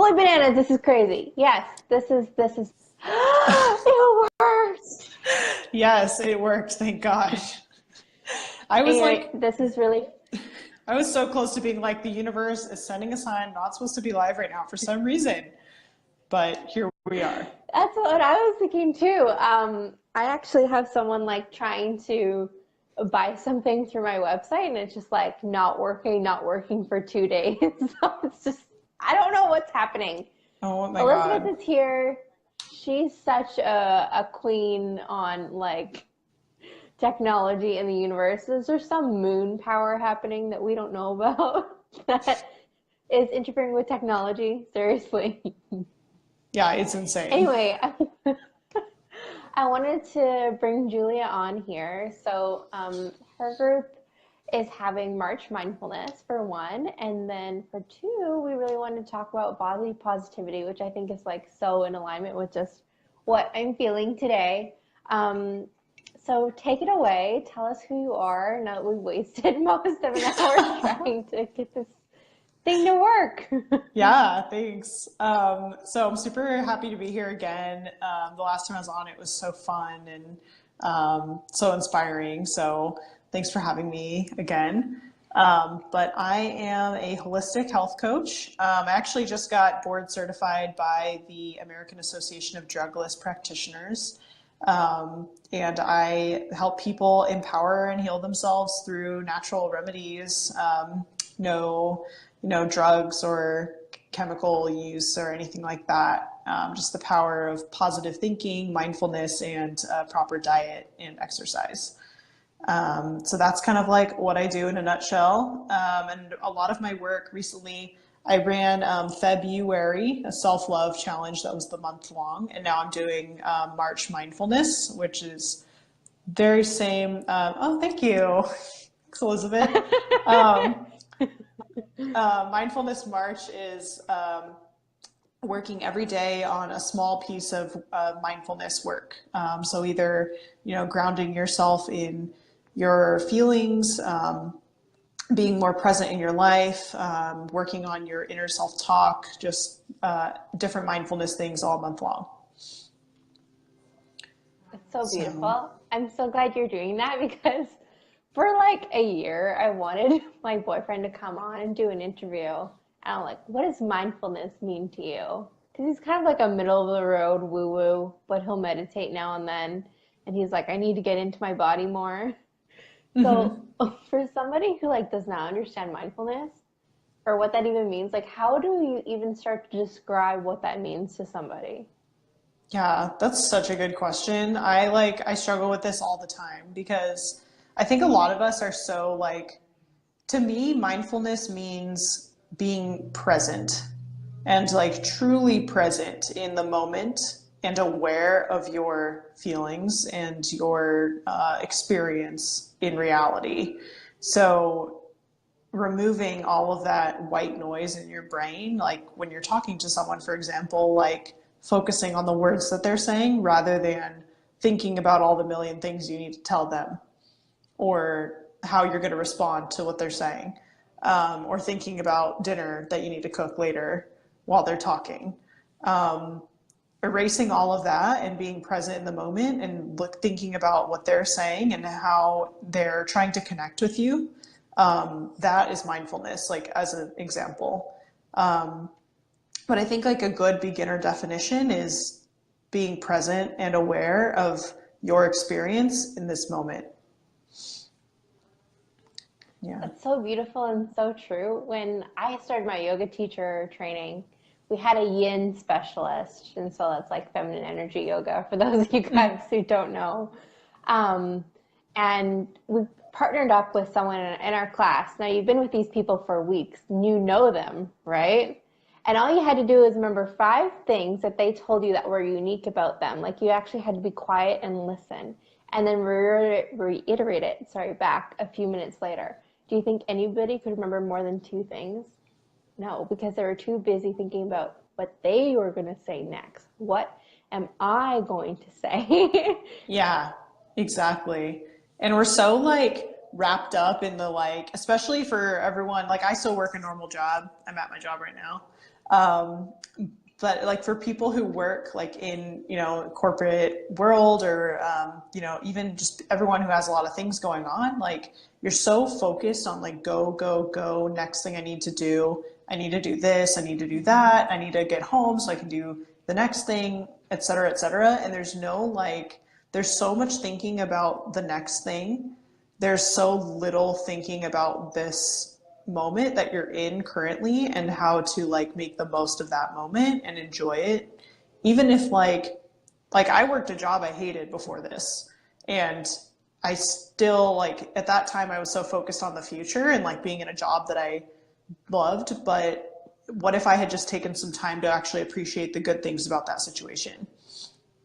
Holy bananas, this is crazy. Yes, this is it works. Yes, it worked, thank gosh. I was Anyway, like, this is really I was so close to being like, the universe is sending a sign, not supposed to be live right now for some reason. But here we are. that's what I was thinking too. I actually have someone like trying to buy something through my website and it's just like not working for 2 days. So it's just I don't know what's happening. Oh my Elizabeth God. is here. She's such a queen on like technology in the universe. Is there some moon power happening that we don't know about that is interfering with technology? Seriously. Yeah, it's insane. Anyway, I wanted to bring Julia on here. So, her group is having March Mindfulness for one, and then for two, we really wanted to talk about body positivity, which I think is like so in alignment with just what I'm feeling today. Um, so take it away. Tell us who you are. Now that we've wasted most of an hour trying to get this thing to work. Yeah, thanks. So I'm super happy to be here again. The last time I was on, it was so fun and so inspiring. So thanks for having me again. But I am a holistic health coach. I actually just got board certified by the American Association of Drugless Practitioners. And I help people empower and heal themselves through natural remedies. No, drugs or chemical use or anything like that. Just the power of positive thinking, mindfulness, and proper diet and exercise. So that's kind of like what I do in a nutshell. And a lot of my work recently, I ran February, a self-love challenge that was the month long, and now I'm doing March Mindfulness, which is very same. Oh, thank you, thanks, Elizabeth. Um, Mindfulness March is working every day on a small piece of mindfulness work. So either, grounding yourself in your feelings, being more present in your life, working on your inner self-talk, just different mindfulness things all month long. It's so So, beautiful. I'm so glad you're doing that because for like a year, I wanted my boyfriend to come on and do an interview. And I'm like, what does mindfulness mean to you? Because he's kind of like a middle of the road woo woo, but he'll meditate now and then. And he's like, I need to get into my body more. So for somebody who like does not understand mindfulness or what that even means, like how do you even start to describe what that means to somebody? yeah, that's such a good question. I struggle with this all the time because I think a lot of us are so like, to me, mindfulness means being present and like truly present in the moment and aware of your feelings and your experience in reality. So removing all of that white noise in your brain, like when you're talking to someone, for example, like focusing on the words that they're saying rather than thinking about all the million things you need to tell them or how you're going to respond to what they're saying, or thinking about dinner that you need to cook later while they're talking. Erasing all of that and being present in the moment and thinking about what they're saying and how they're trying to connect with you. That is mindfulness, like as an example. But I think like a good beginner definition is being present and aware of your experience in this moment. Yeah. That's so beautiful and so true. When I started my yoga teacher training, we had a yin specialist, and so that's like feminine energy yoga for those of you guys who don't know. Um, and we partnered up with someone in our class. Now, you've been with these people for weeks, you know them, right? And all you had to do is remember five things that they told you that were unique about them. Like you actually had to be quiet and listen, and then reiterate it, sorry, back a few minutes later. Do you think anybody could remember more than two things? No, because they were too busy thinking about what they were going to say next. What am I going to say? Yeah, exactly. And we're so like wrapped up in the like, especially for everyone, like I still work a normal job. I'm at my job right now. Um, but like for people who work like in, you know, corporate world or, you know, even just everyone who has a lot of things going on, like you're so focused on like, go, go, go, next thing I need to do. I need to do this. I need to do that. I need to get home so I can do the next thing, et cetera, et cetera. And there's no like, there's so much thinking about the next thing. There's so little thinking about this moment that you're in currently and how to like make the most of that moment and enjoy it. Even if like I worked a job I hated before this, and I still like at that time I was so focused on the future and like being in a job that I loved, but what if I had just taken some time to actually appreciate the good things about that situation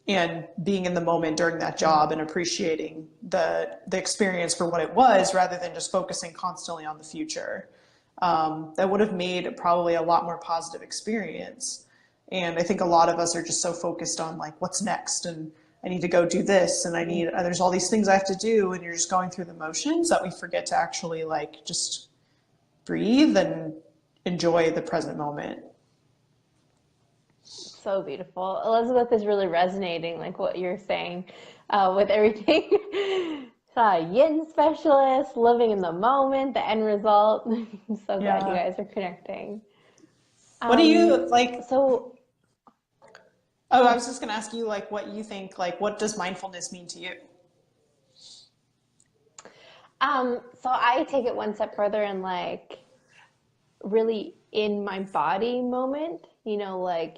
and being in the moment during that job and appreciating the experience for what it was rather than just focusing constantly on the future. That would have made probably a lot more positive experience. And I think a lot of us are just so focused on like what's next and I need to go do this and I need there's all these things I have to do, and you're just going through the motions that we forget to actually like just breathe and enjoy the present moment. So beautiful. Elizabeth is really resonating, like what you're saying, with everything. Yin specialist, living in the moment, the end result. I'm so glad you Yeah. guys are connecting. What do Um, you like? so, Oh, I was just going to ask you like what you think, like what does mindfulness mean to you? so I take it one step further and like really in my body moment, like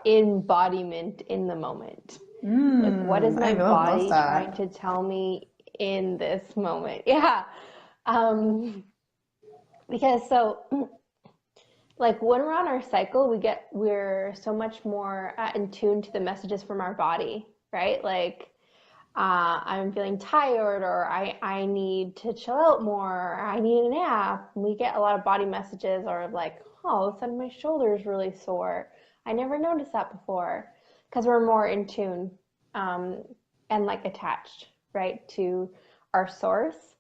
embodiment in the moment. Like, what is I my really love body trying that. to tell me in this moment? Yeah. Um, because like when we're on our cycle, we're so much more in tune to the messages from our body, right? Like, I'm feeling tired, or I need to chill out more, or I need a nap. We get a lot of body messages, or like, oh, all of a sudden my shoulder is really sore. I never noticed that before, because we're more in tune, um, and like attached, right, to our source.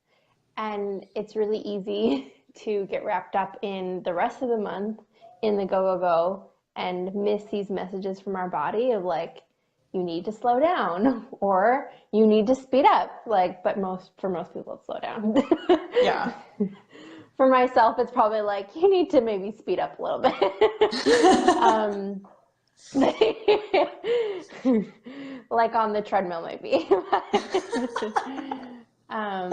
And it's really easy to get wrapped up in the rest of the month in the go, go, go, and miss these messages from our body of like, you need to slow down or you need to speed up. Like, but for most people, it's slow down. Yeah. For myself, it's probably like, you need to maybe speed up a little bit. um, like on the treadmill, maybe. um,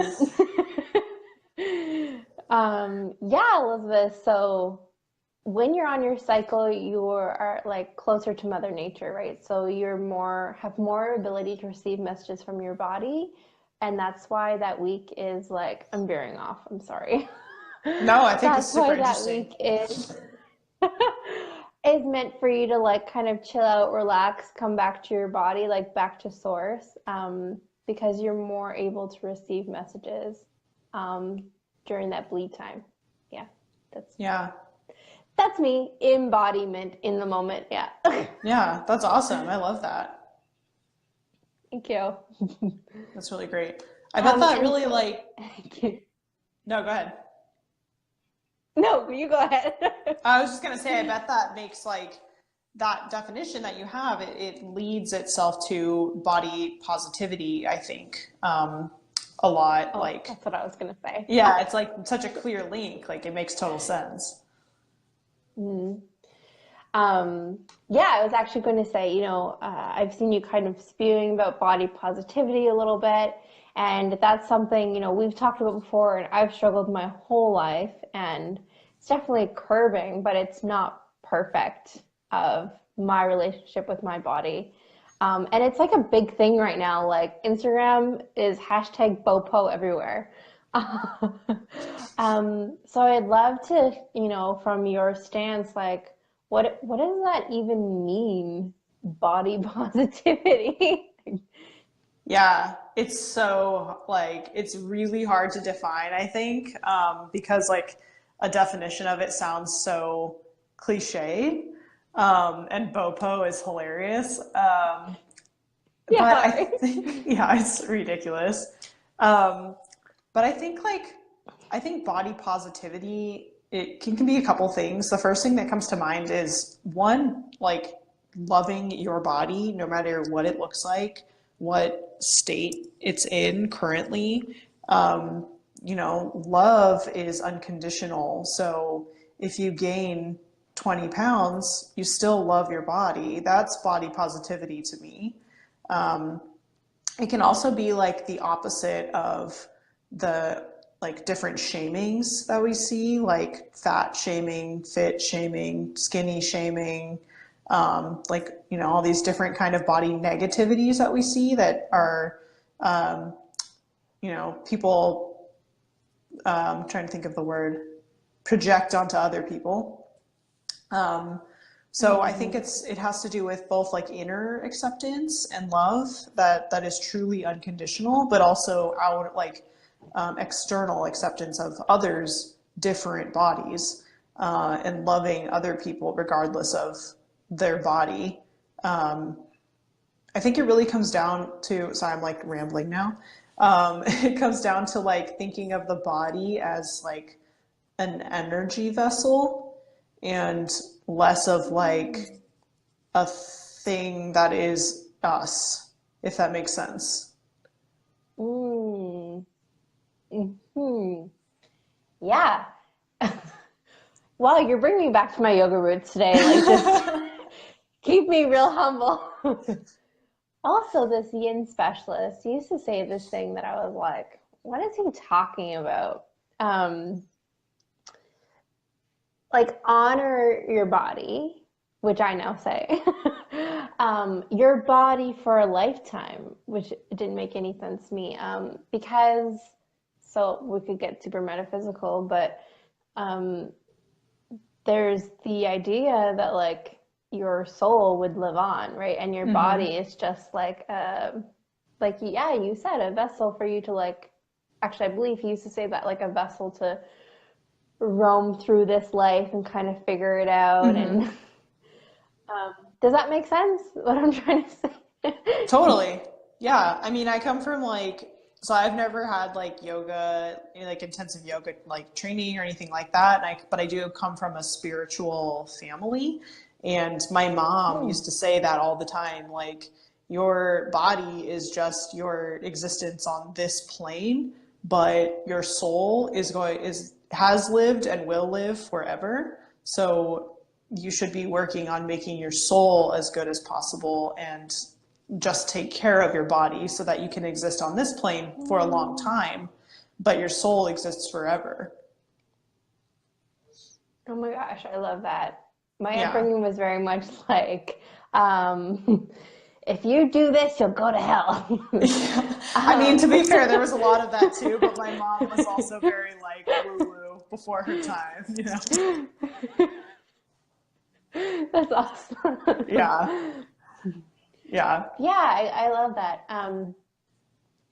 yeah, Elizabeth. So when you're on your cycle, you are like closer to Mother Nature, right? So have more ability to receive messages from your body, and that's why that week is like I'm veering off. I'm sorry. No, I think it's That's super why that interesting. week is meant for you to like kind of chill out, relax, come back to your body, like back to source, because you're more able to receive messages um, during that bleed time. Yeah, that's Yeah. that's me. Embodiment in the moment. Yeah. Yeah, that's awesome. I love that. Thank you. That's really great. I bet that And really so, like, no, go ahead. no, you go ahead. I was just gonna say, I bet that makes like that definition that you have, it leads itself to body positivity, I think. A lot. Oh, Like, that's what I was gonna say. yeah, it's like such a clear link. Like it makes total sense. Mm. Yeah, I was actually going to say, I've seen you kind of spewing about body positivity a little bit, and that's something, we've talked about before, and I've struggled my whole life, and it's definitely curbing, but it's not perfect of my relationship with my body. And it's like a big thing right now. Like Instagram is hashtag bopo everywhere. So I'd love to, from your stance, like, what does that even mean? Body positivity? Yeah, it's so like it's really hard to define, I think, because like a definition of it sounds so cliche, and Bopo is hilarious. But Yeah, I right. think, yeah, it's ridiculous. Um, but I think body positivity. it can be a couple things. The first thing that comes to mind is one, like loving your body, no matter what it looks like, what state it's in currently. Um, love is unconditional. So if you gain 20 pounds, you still love your body. That's body positivity to me. Um, it can also be like the opposite of the like different shamings that we see, like fat shaming, fit shaming, skinny shaming, all these different kind of body negativities that we see that are, um, people, trying to think of the word, project onto other people. Um, so I think it has to do with both like inner acceptance and love that is truly unconditional, but also out like external acceptance of others' different bodies, and loving other people regardless of their body. I think it really comes down to, sorry, I'm like rambling now. It comes down to like thinking of the body as like an energy vessel and less of like a thing that is us, if that makes sense. Mm. Hmm. Yeah. Wow, you're bringing me back to my yoga roots today. Like, just keep me real humble. Also, this yin specialist used to say this thing that I was like, what is he talking about? Um, like, honor your body, which I now say. Your body for a lifetime, which didn't make any sense to me. Because, so we could get super metaphysical, but um, there's the idea that like your soul would live on, right? And your body is just like yeah, you said a vessel for you to like, actually I believe he used to say that, like a vessel to roam through this life and kind of figure it out. And Mm-hmm. does that make sense what I'm trying to say? Totally. Yeah. I mean, I come from like, so I've never had like yoga, like intensive yoga, like training or anything like that. But I do come from a spiritual family. And my mom Hmm. used to say that all the time, like, your body is just your existence on this plane, but your soul has lived and will live forever. So you should be working on making your soul as good as possible and just take care of your body so that you can exist on this plane for a long time, but your soul exists forever. Oh my gosh, I love that. My Yeah. upbringing was very much like, um, if you do this, you'll go to hell. Yeah. I mean, to um, be fair, there was a lot of that too, but my mom was also very like woo woo before her time. That's awesome. Yeah. Yeah. Yeah, I love that.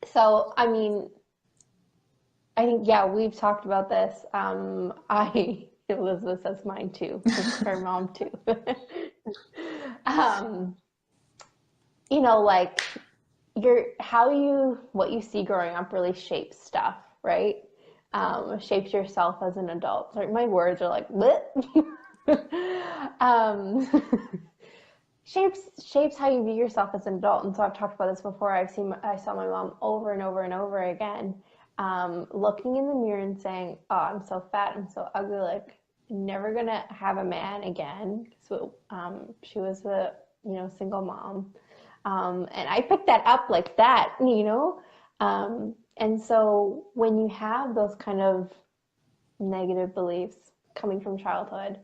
So, I mean, I think, yeah, we've talked about this. Elizabeth says mine too, her mom too. um, like what you see growing up really shapes stuff, right? Shapes yourself as an adult. Sorry, my words are like, what? um, shapes how you view yourself as an adult. And so I've talked about this before. I saw my mom over and over and over again, looking in the mirror and saying, "Oh, I'm so fat. I'm so ugly. Like, never gonna have a man again." So, she was a single mom, and I picked that up like that. And so when you have those kind of negative beliefs coming from childhood,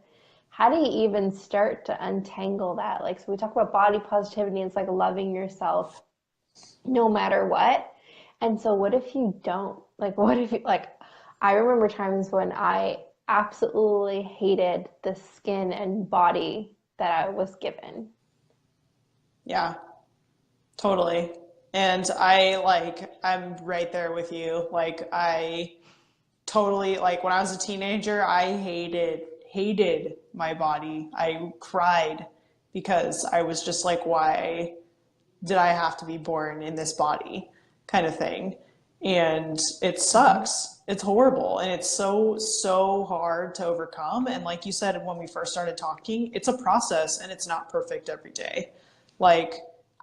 how do you even start to untangle that? Like, so we talk about body positivity, and it's like loving yourself no matter what. And so what if you don't? Like, what if you, like, I remember times when I absolutely hated the skin and body that I was given. Yeah. Totally. And I'm right there with you. Like, I totally, like, when I was a teenager, I hated my body. I cried because I was just like, why did I have to be born in this body kind of thing? And it sucks. It's horrible. And it's so, so hard to overcome. And like you said, when we first started talking, it's a process and it's not perfect every day. Like,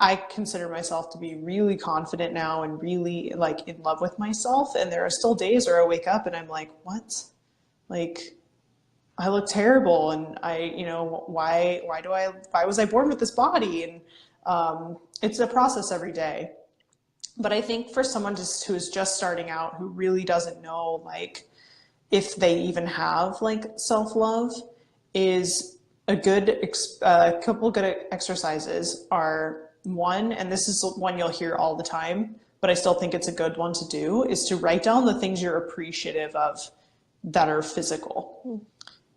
I consider myself to be really confident now and really like in love with myself. And there are still days where I wake up and I'm like, what? Like, I look terrible. And why was I born with this body? And it's a process every day. But I think for someone who is just starting out, who really doesn't know like if they even have like self-love, is a couple good exercises are one, and this is one you'll hear all the time, but I still think it's a good one to do, is to write down the things you're appreciative of that are physical.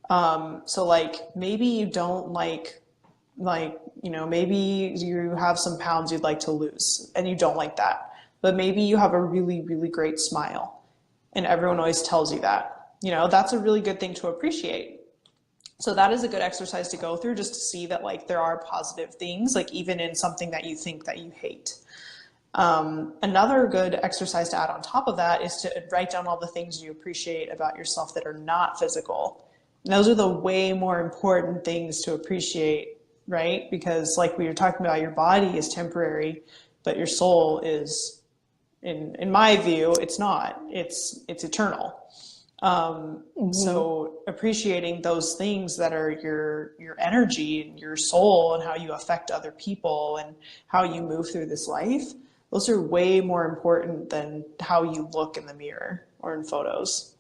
So like maybe you don't maybe you have some pounds you'd like to lose and you don't like that. But maybe you have a really, really great smile and everyone always tells you that. That's a really good thing to appreciate. So that is a good exercise to go through, just to see that like there are positive things, like even in something that you think that you hate. Another good exercise to add on top of that is to write down all the things you appreciate about yourself that are not physical. And those are the way more important things to appreciate, right? Because like we were talking about, your body is temporary, but your soul is, in my view, it's not. It's eternal. So appreciating those things that are your energy and your soul and how you affect other people and how you move through this life, those are way more important than how you look in the mirror or in photos.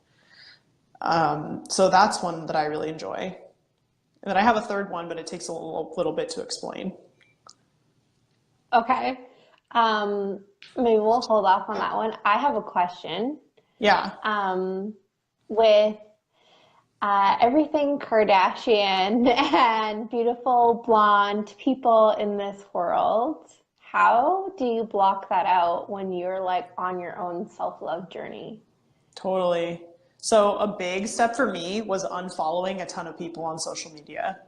So that's one that I really enjoy. And then I have a third one, but it takes a little bit to explain. Okay. Maybe we'll hold off on that one. I have a question. Yeah. With everything Kardashian and beautiful blonde people in this world, how do you block that out when you're like on your own self-love journey? Totally. So a big step for me was unfollowing a ton of people on social media.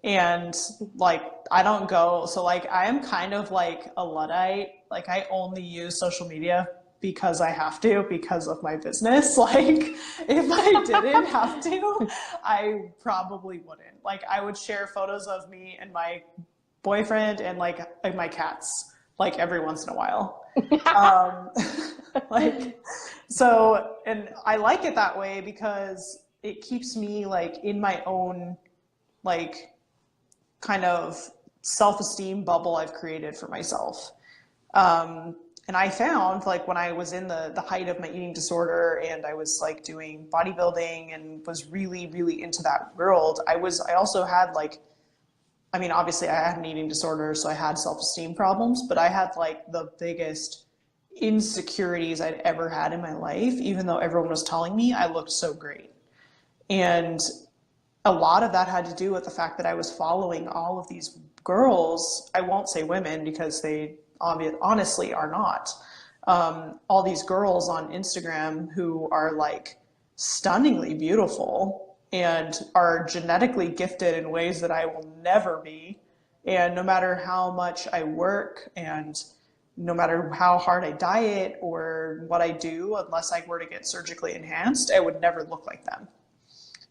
And like, I don't go, so like, I am kind of like a Luddite. Like, I only use social media because I have to, because of my business. Like, if I didn't have to, I probably wouldn't. Like, I would share photos of me and my boyfriend and like my cats, like every once in a while. Like, so, and I like it that way because it keeps me like in my own, like, kind of self-esteem bubble I've created for myself. And I found like when I was in the height of my eating disorder and I was like doing bodybuilding and was really, really into that world, I also had like, I mean, obviously I had an eating disorder, so I had self-esteem problems, but I had like the biggest insecurities I'd ever had in my life, even though everyone was telling me I looked so great. And a lot of that had to do with the fact that I was following all of these girls. I won't say women because they honestly are not. All these girls on Instagram who are like stunningly beautiful and are genetically gifted in ways that I will never be. And no matter how much I work and no matter how hard I diet or what I do, unless I were to get surgically enhanced, I would never look like them.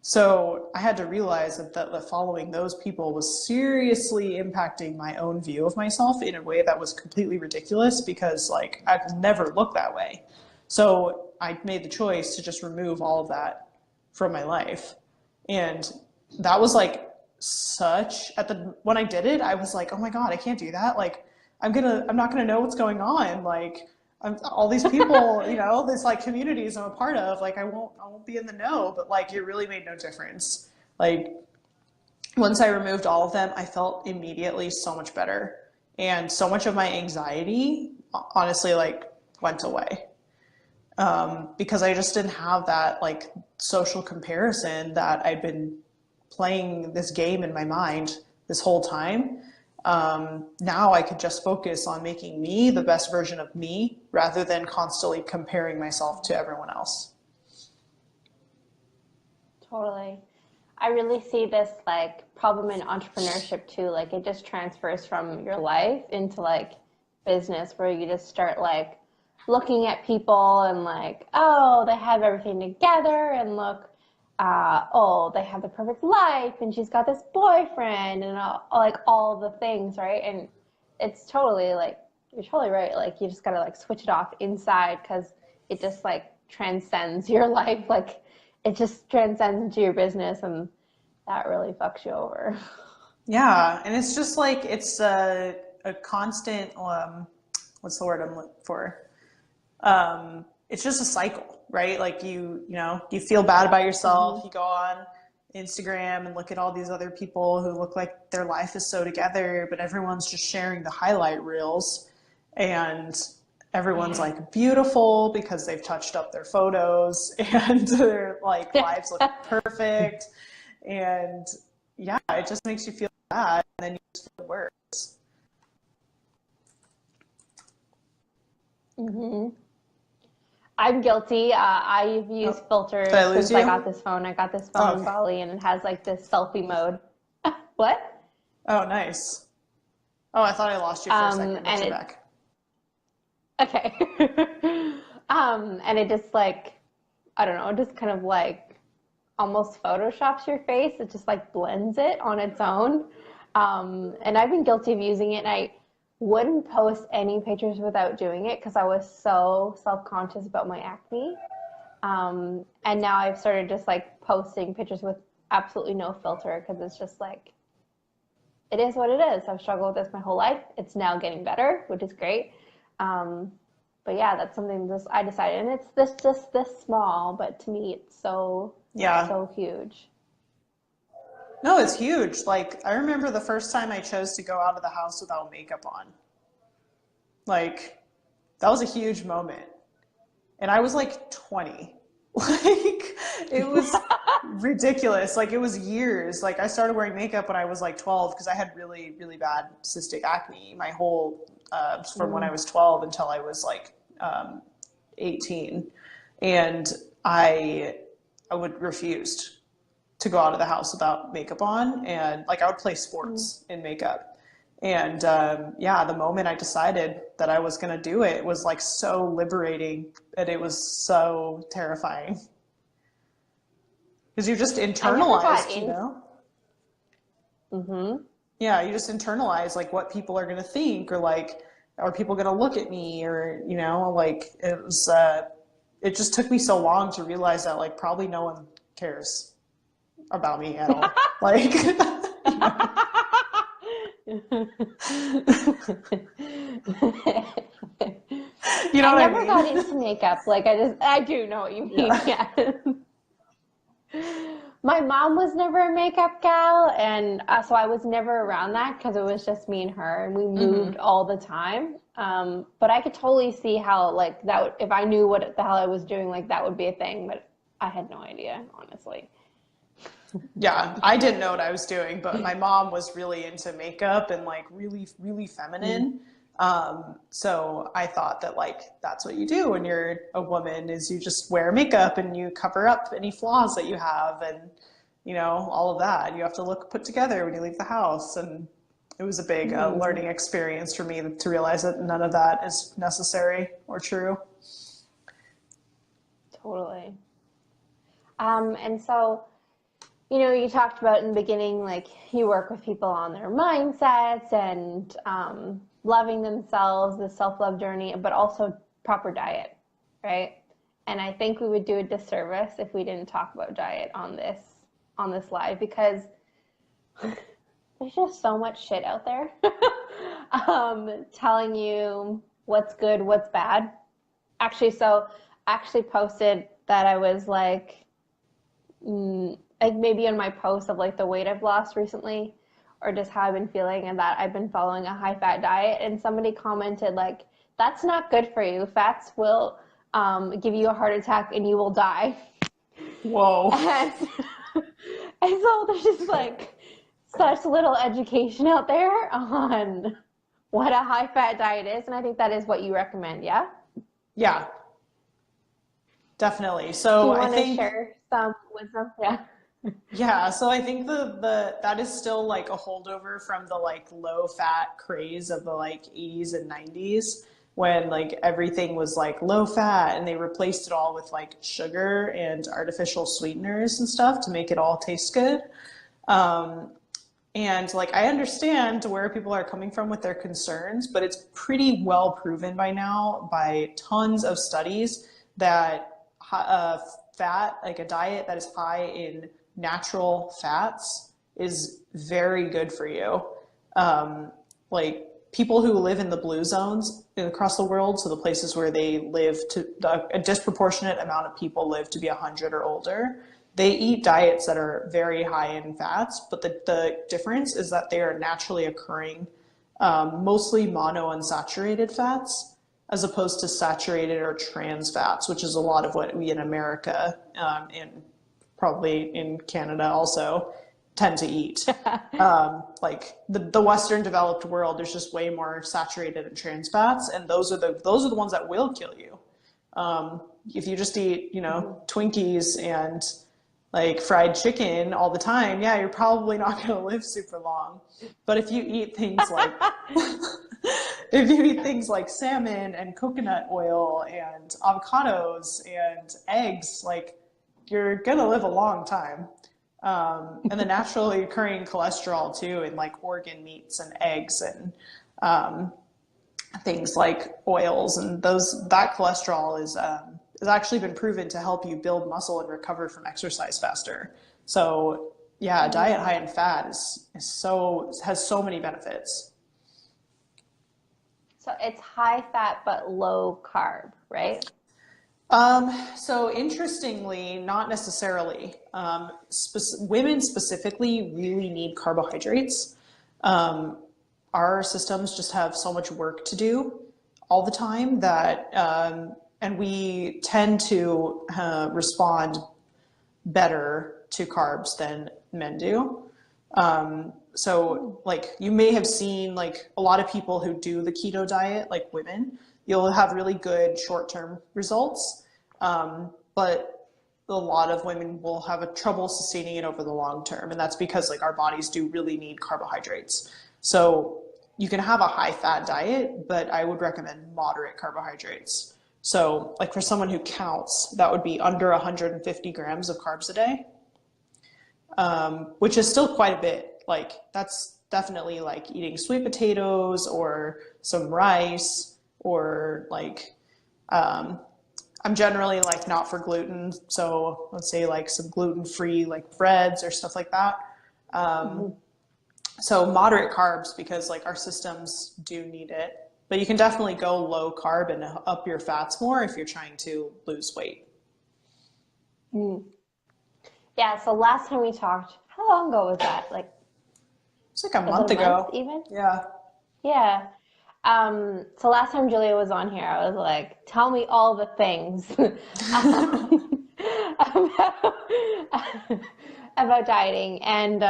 So I had to realize that following those people was seriously impacting my own view of myself in a way that was completely ridiculous, because like I've never looked that way. So I made the choice to just remove all of that from my life. And that was like when I did it, I was like, oh my God, I can't do that. Like I'm not gonna know what's going on. Like all these people, this like communities I'm a part of, like I won't be in the know, but like it really made no difference. Like once I removed all of them, I felt immediately so much better. And so much of my anxiety honestly like went away. Because I just didn't have that like social comparison that I'd been playing this game in my mind this whole time. Now I could just focus on making me the best version of me rather than constantly comparing myself to everyone else. Totally. I really see this like problem in entrepreneurship too. Like it just transfers from your life into like business, where you just start like looking at people and like, oh, they have everything together and look, oh, they have the perfect life and she's got this boyfriend and like all the things, right? And it's totally like, you're totally right. Like you just gotta like switch it off inside because it just like transcends your life. Like it just transcends into your business and that really fucks you over. Yeah, and it's just like it's a constant what's the word I'm looking for? It's just a cycle, right? Like you know, you feel bad about yourself, you go on Instagram and look at all these other people who look like their life is so together, but everyone's just sharing the highlight reels and everyone's like beautiful because they've touched up their photos and their like lives look perfect. And yeah, it just makes you feel bad and then you just feel worse. I'm guilty. I've used filters Did I lose since I you? got this phone. I got this phone Oh, in okay. Bali and it has like this selfie mode. What? Oh, nice. Oh, I thought I lost you for a second, but And you're it, back. okay. And it just like, I don't know, it just kind of like almost photoshops your face. It just like blends it on its own. And I've been guilty of using it. And I wouldn't post any pictures without doing it because I was so self-conscious about my acne. And now I've started just like posting pictures with absolutely no filter because it's just like, it is what it is. I've struggled with this my whole life. It's now getting better, which is great. Um, but yeah, that's something this I decided, and it's this just this small, but to me, it's so Yeah. so huge. No, it's huge. Like, I remember the first time I chose to go out of the house without makeup on. Like, that was a huge moment. And I was like 20. Like, it was ridiculous. Like, it was years. Like, I started wearing makeup when I was like 12 because I had really, really bad cystic acne my whole, from when I was 12 until I was like 18. And I, I would refused to go out of the house without makeup on. And like, I would play sports in makeup. And yeah, the moment I decided that I was going to do it was like so liberating and it was so terrifying because you just I never got internalized, you in. know? Mm-hmm. Yeah, you just internalize like what people are going to think or like, are people going to look at me or, you know, like it was, it just took me so long to realize that like probably no one cares about me at all. Like, you know? You know I what I never got mean? into makeup. Like I do know what you mean. Yeah. Yeah. My mom was never a makeup gal, and so I was never around that because it was just me and her, and we moved all the time. But I could totally see how like that would, if I knew what the hell I was doing, like that would be a thing. But I had no idea, honestly. Yeah, I didn't know what I was doing, but my mom was really into makeup and like really, really Mm. feminine. So I thought that like that's what you do when you're a woman is you just wear makeup and you cover up any flaws that you have and you know all of that. You have to look put together when you leave the house, and it was a big learning experience for me to realize that none of that is necessary or true. Totally. And so, you know, you talked about in the beginning, like you work with people on their mindsets and loving themselves, the self-love journey, but also proper diet, right? And I think we would do a disservice if we didn't talk about diet on this live because there's just so much shit out there telling you what's good, what's bad. Actually, so I actually posted that I was like maybe on my post of like the weight I've lost recently or just how I've been feeling and that I've been following a high fat diet and somebody commented like that's not good for you. Fats will give you a heart attack and you will die. Whoa. And, and so there's just like such little education out there on what a high fat diet is. And I think that is what you recommend, yeah? Yeah, definitely. Do So you I want to think share some wisdom? Yeah. yeah, so I think the that is still like a holdover from the like low fat craze of the like 80s and 90s when like everything was like low fat and they replaced it all with like sugar and artificial sweeteners and stuff to make it all taste good. Um, and like I understand where people are coming from with their concerns, but it's pretty well proven by now by tons of studies that fat, like a diet that is high in natural fats, is very good for you. Like people who live in the blue zones across the world, so the places where they live to a disproportionate amount of people live to be 100 or older, they eat diets that are very high in fats, but the difference is that they are naturally occurring, mostly monounsaturated fats, as opposed to saturated or trans fats, which is a lot of what we in America, and probably in Canada also, tend to eat. Like the Western developed world, there's just way more saturated and trans fats, and those are the ones that will kill you. If you just eat, Twinkies and like fried chicken all the time, yeah, you're probably not going to live super long. But if you eat things like salmon and coconut oil and avocados and eggs, like you're going to live a long time. And the naturally occurring cholesterol too, in like organ meats and eggs and things like oils, and that cholesterol is has actually been proven to help you build muscle and recover from exercise faster. So yeah, a diet high in fat has so many benefits. So it's high fat but low carb, right? So interestingly, not necessarily. Women specifically really need carbohydrates. Our systems just have so much work to do all the time that, and we tend to respond better to carbs than men do. So like you may have seen like a lot of people who do the keto diet, like women, you'll have really good short-term results. But a lot of women will have a trouble sustaining it over the long term. And that's because like our bodies do really need carbohydrates. So you can have a high fat diet, but I would recommend moderate carbohydrates. So like for someone who counts, that would be under 150 grams of carbs a day, which is still quite a bit. Like that's definitely like eating sweet potatoes or some rice or like, I'm generally like not for gluten. So let's say like some gluten-free like breads or stuff like that. So moderate carbs, because like our systems do need it, but you can definitely go low carb and up your fats more if you're trying to lose weight. Yeah, so last time we talked, how long ago was that? Like It's like a month ago. Even? Yeah. Yeah. So last time Julia was on here, I was like, tell me all the things about, about dieting. And,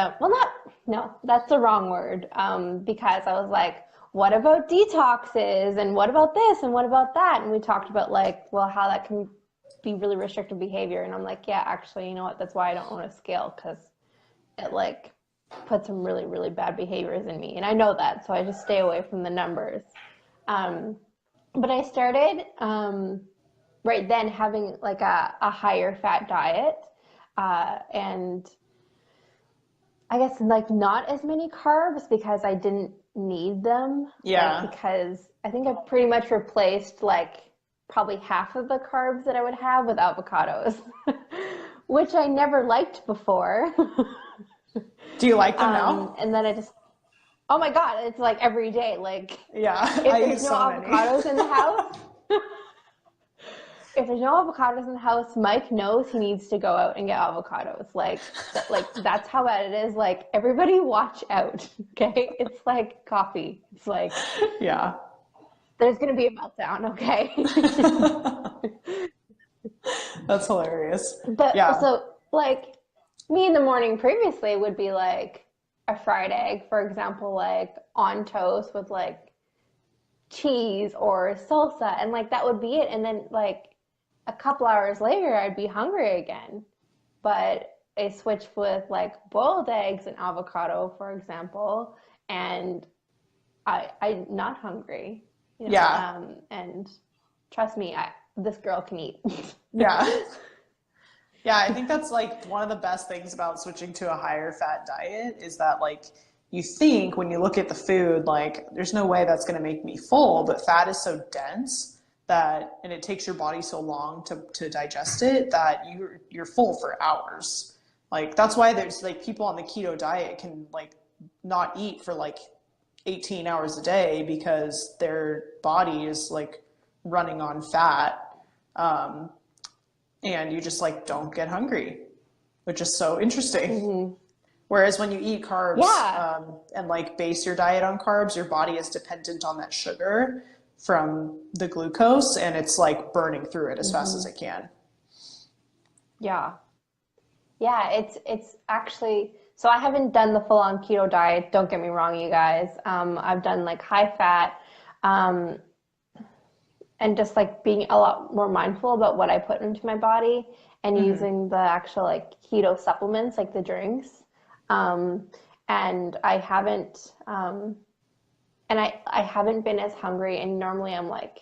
no, that's the wrong word. Because I was like, what about detoxes? And what about this? And what about that? And we talked about like, well, how that can be really restrictive behavior. And I'm like, yeah, actually, you know what? That's why I don't own a scale, because it like put some really, really bad behaviors in me. And I know that, so I just stay away from the numbers. But I started right then having like a higher fat diet. And I guess like not as many carbs because I didn't need them. Yeah. Like, because I think I pretty much replaced like probably half of the carbs that I would have with avocados, which I never liked before. Do you like them now? And then oh my God, it's like every day. Like, yeah, if there's no avocados in the house, if there's no avocados in the house, Mike knows he needs to go out and get avocados. Like that's how bad it is. Like, everybody watch out, okay? It's like coffee. It's like, yeah, there's going to be a meltdown, okay? That's hilarious. But yeah. So like me in the morning previously would be like a fried egg, for example, like on toast with like cheese or salsa, and like that would be it. And then like a couple hours later I'd be hungry again. But I switched with like boiled eggs and avocado, for example, and I'm not hungry. Yeah. And trust me, this girl can eat. Yeah. Yeah, I think that's like one of the best things about switching to a higher fat diet is that like you think when you look at the food, like there's no way that's going to make me full, but fat is so dense that, and it takes your body so long to digest it that you're full for hours. Like that's why there's like people on the keto diet can like not eat for like 18 hours a day because their body is like running on fat. Um, and you just like don't get hungry, which is so interesting. Hmm. Whereas when you eat carbs Yeah. and like base your diet on carbs, your body is dependent on that sugar from the glucose and it's like burning through it as fast as Hmm. it can. Yeah. Yeah, it's actually, so I haven't done the full-on keto diet, don't get me wrong, you guys. I've done like high fat, um, and just like being a lot more mindful about what I put into my body and Hmm. using the actual like keto supplements, like the drinks. Um, and I haven't, I haven't been as hungry. And normally I'm like,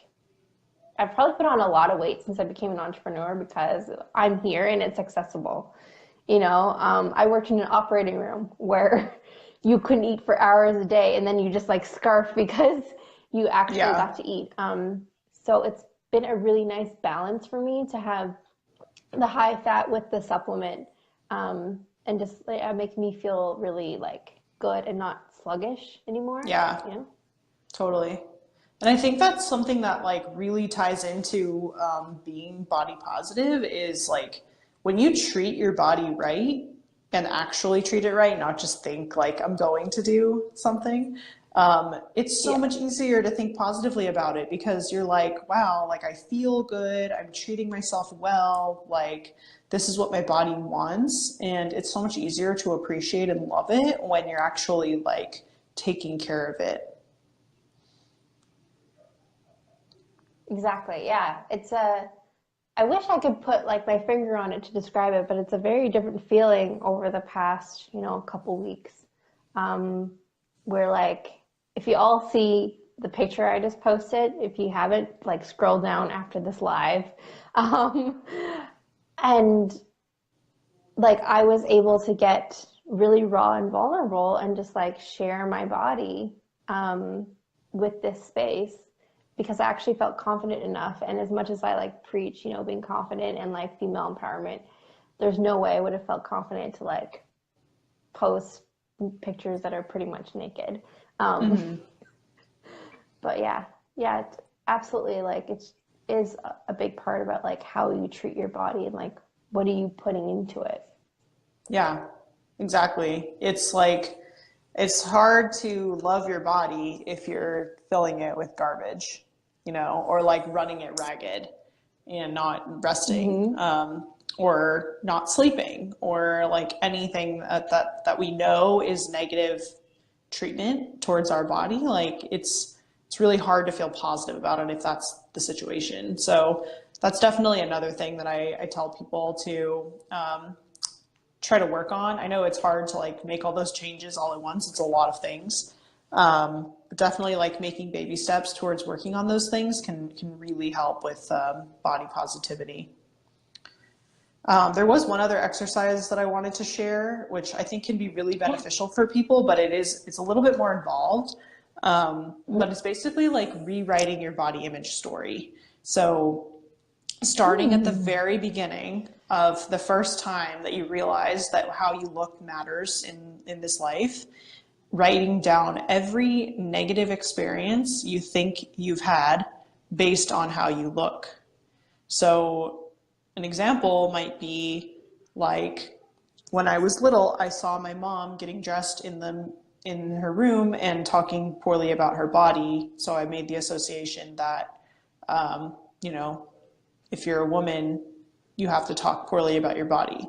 I've probably put on a lot of weight since I became an entrepreneur because I'm here and it's accessible. I worked in an operating room where you couldn't eat for hours a day and then you just like scarf because you actually Yeah. got to eat. So it's been a really nice balance for me to have the high fat with the supplement, and just like, make me feel really like good and not sluggish anymore. Yeah. You know? Totally. And I think that's something that like really ties into being body positive is like when you treat your body right and actually treat it right, not just think like I'm going to do something. It's so Yeah, much easier to think positively about it because you're like, wow, like I feel good, I'm treating myself well, like this is what my body wants. And it's so much easier to appreciate and love it when you're actually like taking care of it. exactly. Yeah, it's a. I wish I could put like my finger on it to describe it, but it's a very different feeling over the past, couple weeks. Um, where like, if you all see the picture I just posted, if you haven't, like scroll down after this live. Um, and like I was able to get really raw and vulnerable and just like share my body, um, with this space because I actually felt confident enough. And as much as I like preach, being confident and like female empowerment, there's no way I would have felt confident to like post pictures that are pretty much naked. Um, Hmm. but yeah, it's absolutely like it is a big part about like how you treat your body and like what are you putting into it. Yeah, exactly. It's like, it's hard to love your body if you're filling it with garbage, or like running it ragged and not resting, Hmm. or not sleeping, or like anything that we know is negative treatment towards our body. Like it's really hard to feel positive about it if that's the situation. So that's definitely another thing that I tell people to try to work on. I know it's hard to like make all those changes all at once. It's a lot of things. But definitely like making baby steps towards working on those things can really help with body positivity. There was one other exercise that I wanted to share, which I think can be really Yeah. beneficial for people, but it's a little bit more involved. But it's basically like rewriting your body image story. So starting at the Mm. very beginning of the first time that you realize that how you look matters in this life, writing down every negative experience you think you've had based on how you look. So an example might be like when I was little, I saw my mom getting dressed in her room and talking poorly about her body. So I made the association that um, you know, if you're a woman, you have to talk poorly about your body.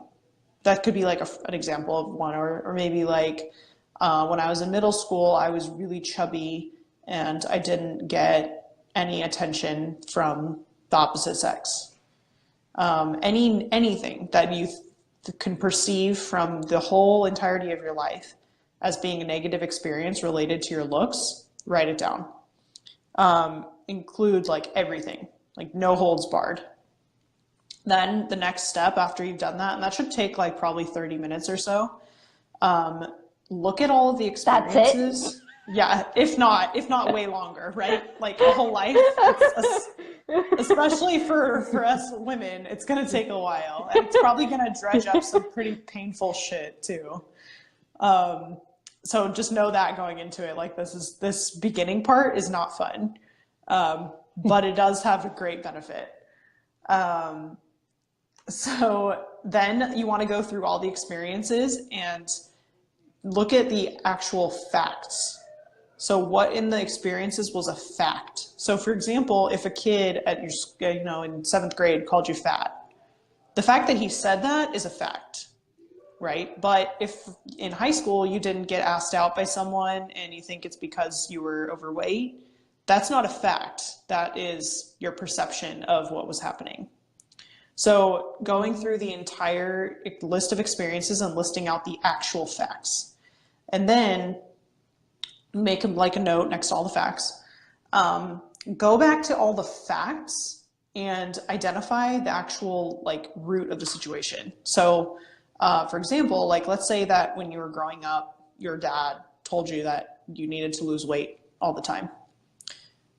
That could be like an example of one, or maybe like when I was in middle school, I was really chubby and I didn't get any attention from the opposite sex. Anything that you can perceive from the whole entirety of your life as being a negative experience related to your looks, write it down. include like everything, like no holds barred. Then the next step after you've done that, and that should take like probably 30 minutes or so, look at all of the That's it? experiences. Yeah, if not way longer, right? Like a whole life. It's especially for us women, it's gonna take a while, and it's probably gonna dredge up some pretty painful shit too. So just know that going into it, like this beginning part is not fun, but it does have a great benefit. So then you want to go through all the experiences and look at the actual facts. So what in the experiences was a fact? So for example, if a kid at your, in 7th grade called you fat, the fact that he said that is a fact, right? But if in high school you didn't get asked out by someone and you think it's because you were overweight, that's not a fact. That is your perception of what was happening. So going through the entire list of experiences and listing out the actual facts, and then make them like a note next to all the facts. Go back to all the facts and identify the actual like root of the situation. So for example, like let's say that when you were growing up, your dad told you that you needed to lose weight all the time.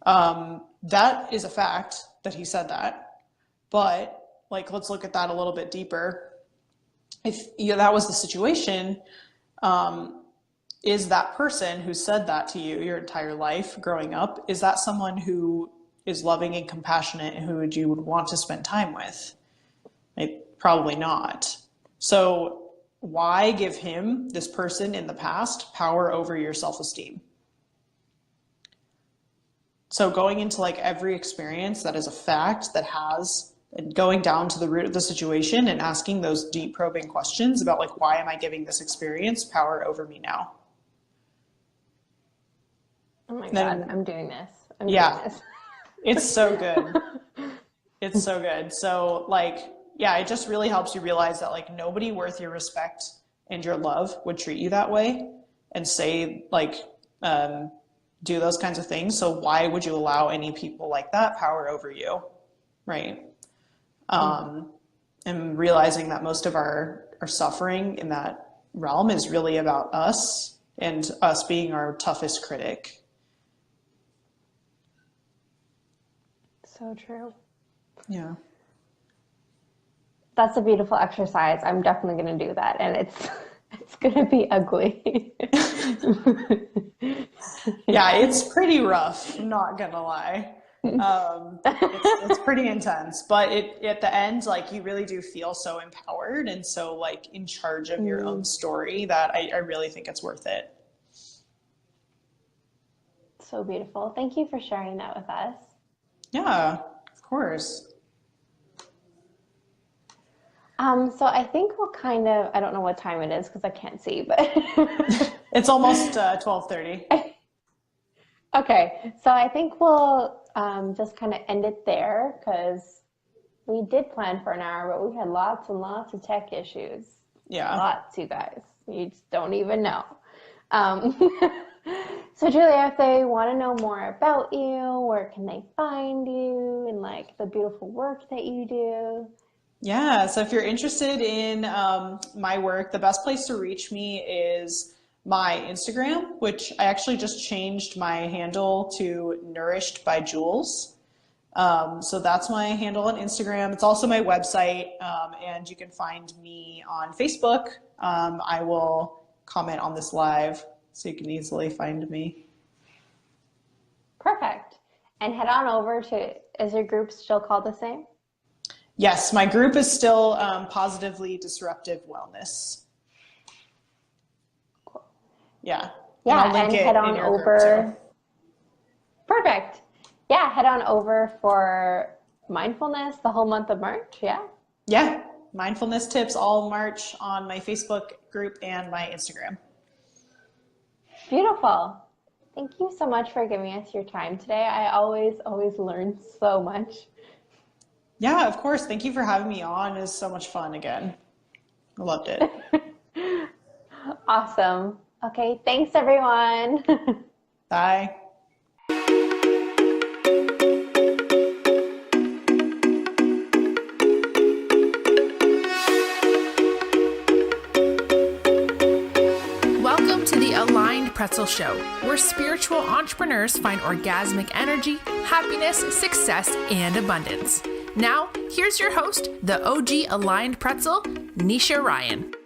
That is a fact that he said that, but like, let's look at that a little bit deeper. If that was the situation, is that person who said that to you your entire life growing up, is that someone who is loving and compassionate and who you would want to spend time with? Probably not. So why give him, this person in the past, power over your self-esteem? So going into like every experience that is a fact that has, and going down to the root of the situation and asking those deep probing questions about like, why am I giving this experience power over me now? Oh my God, I'm doing this. Doing this. It's so good. It's so good. So like, yeah, it just really helps you realize that like nobody worth your respect and your love would treat you that way and say like, do those kinds of things. So why would you allow any people like that power over you? Right. And realizing that most of our suffering in that realm is really about us and us being our toughest critic. So true. Yeah. That's a beautiful exercise. I'm definitely going to do that. And it's going to be ugly. Yeah, it's pretty rough. I'm not going to lie. It's pretty intense, but at the end, like you really do feel so empowered and so like in charge of your own story that I really think it's worth it. So beautiful. Thank you for sharing that with us. Yeah, of course. So I think we'll kind of, I don't know what time it is because I can't see, but it's almost 12:30. Okay, so I think we'll just kind of end it there because we did plan for an hour, but we had lots and lots of tech issues. Yeah. Lots, you guys. You just don't even know. So Julia, if they want to know more about you, where can they find you and like the beautiful work that you do? Yeah, so if you're interested in my work, the best place to reach me is my Instagram, which I actually just changed my handle to Nourished by Jules. So that's my handle on Instagram. It's also my website, and you can find me on Facebook. I will comment on this live so you can easily find me. Perfect. And head on over to, is your group still called the same? Yes, my group is still Positively Disruptive Wellness. Cool. Yeah. Yeah, and head on over. Perfect. Yeah, head on over for mindfulness the whole month of March, yeah? Yeah, mindfulness tips all March on my Facebook group and my Instagram. Beautiful. Thank you so much for giving us your time today. I always learn so much. Yeah, of course. Thank you for having me on. It was so much fun again. I loved it. Awesome. Okay, thanks everyone. Bye. Pretzel Show, where spiritual entrepreneurs find orgasmic energy, happiness, success, and abundance. Now, here's your host, the OG Aligned Pretzel, Julia RIne.